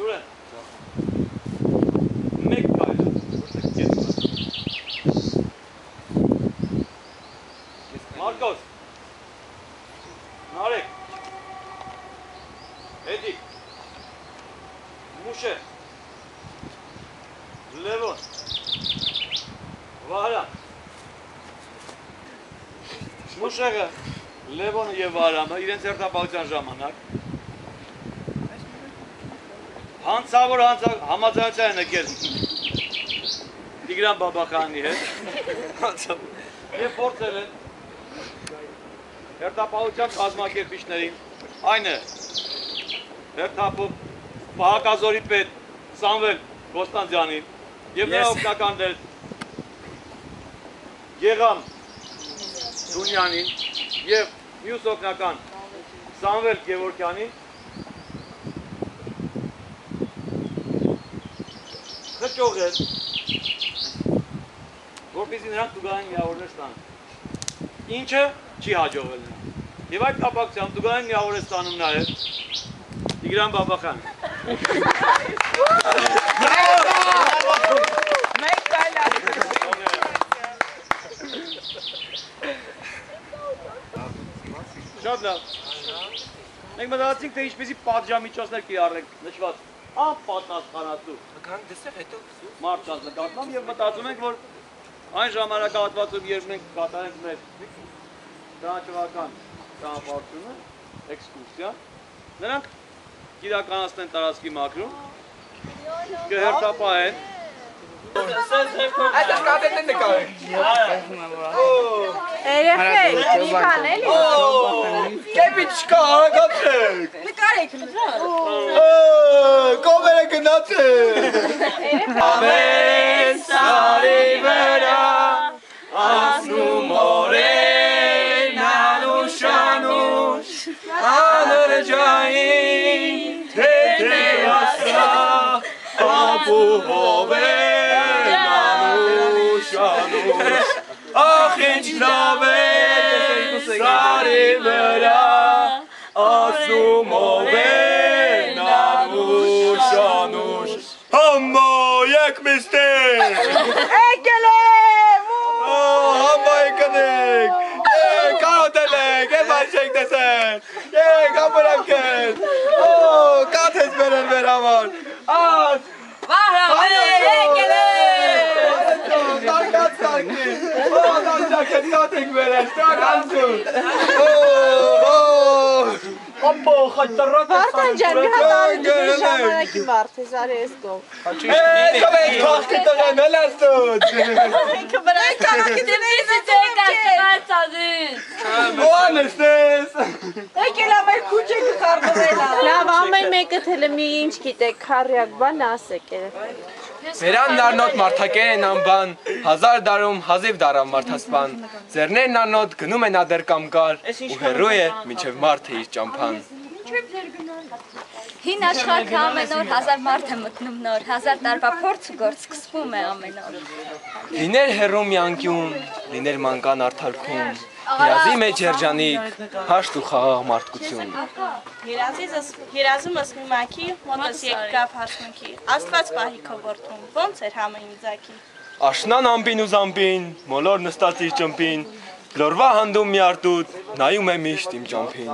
Սուրեն, մեկ կայլ, որտեղ կետ Մարկոս, Նարեկ, Էդիկ, Մուշե, Լևոն, Վահրամ, Մուշեղը, Լևոնը և Վահրամը իրենց հերթապահության ժամանակ հանցավոր համաձայնության են եկել Տիգրան Բաբախյանի հետ և փորձել են հերթապահության կազմակերպիչներին, այն է Պահակազորի պետ Սամվել Կոստանդյանին և նրա օգնականներ Գեղամ Դունյանին և մյուս օգնական Սամվել Գևորգյանին խճողել, որպեսզի նրանք տուգանային միավորներ ստանան։ Ինչը չի հաջողվել նրան։ Եվ այդ կապակցությամբ տուգանային միավոր է ստանում նաև Տիգրան Բաբախյանը։ Շատ լավ։ Մենք մտածեցինք, թե ինչպեսի պատժամիջոցներ կիրառենք նշված անպատասխանատու մարդկանց նկատմամբ և մտածում ենք, որ այն ժամանակահատվածում, երբ մենք կատարենք մեր ճանաչողական ճանապարհությունը, էքսկուրսիա, նրանք կիրականացնեն տարածքի մաքրում, կհերթապահեն Այդ կատետն նկարեք։ Երեխեք, նիկան էլի։ Կեպի չկա, արագացեք։ Նկարեք։ Կովերը գնացեք։ Ավեն սարի վրա, ասնում օրեն անուշանուշ, անրջային, թե ասա, ապուհով են անուշանուշ, ախ ինչ լավ է սարի վրա, ասում ով են անուշանուշ, համո եկ միստեր, Եկել եմ, համո եկնեք, կարոտել եք, եմ այժեք տեսեն, եկ ամրեմ կեն, կատ ես բերել մեր համար, աս, Վահրամ, եկել եմ, Տարկած տարկնի, դանջակ ես կատ եք բերել, շտականցուն, Ապո, խայտարակ ես Վարդան ջան, գհատարի ժամանակի վարդ ես, արի ես կով։ Կվեք թախտի տղեն, էլ ես տուտ։ Ինքը վրայ կարակի դեպիս է Ծածծածածին։ Ոան ես տես։ Եկել եմ այդ կուջը կխարդվել է։ Լավ, ամեն մեկը թելը մի ինչ գիտեք, քարյակ բան ասեք երեխեք։ Վերան նարնոտ մարդակեր են անբան, հազար դարում հազիվ դարավ մարդասպան, ձերներն անոտ գնում են ադեր կամ կար, ու հերու է մինչև մարդը իր ճամփան։ Հին աշխարհքը ամեն օր հազար մարդ է մտնում նոր, հազար տարվա փորձ ու գործ սկսվում է ամեն օր։ Լիներ հերու մի անկյուն, լիներ մանկան արդարքում, երազի մեջ երջանիկ, հաշտ ու խաղաղ մարդկություն։ Երազումս մի մաքի, մոտս եկավ հարսմունքի, աստված պահի քո որդուն, ոնց էր համը ինձակի։ Աշնան ամպին ու զամպին, մոլոր նստած իր ճմպին, լորվա հանդում մի արտուտ, նայում է միշտ իմ ճամփին։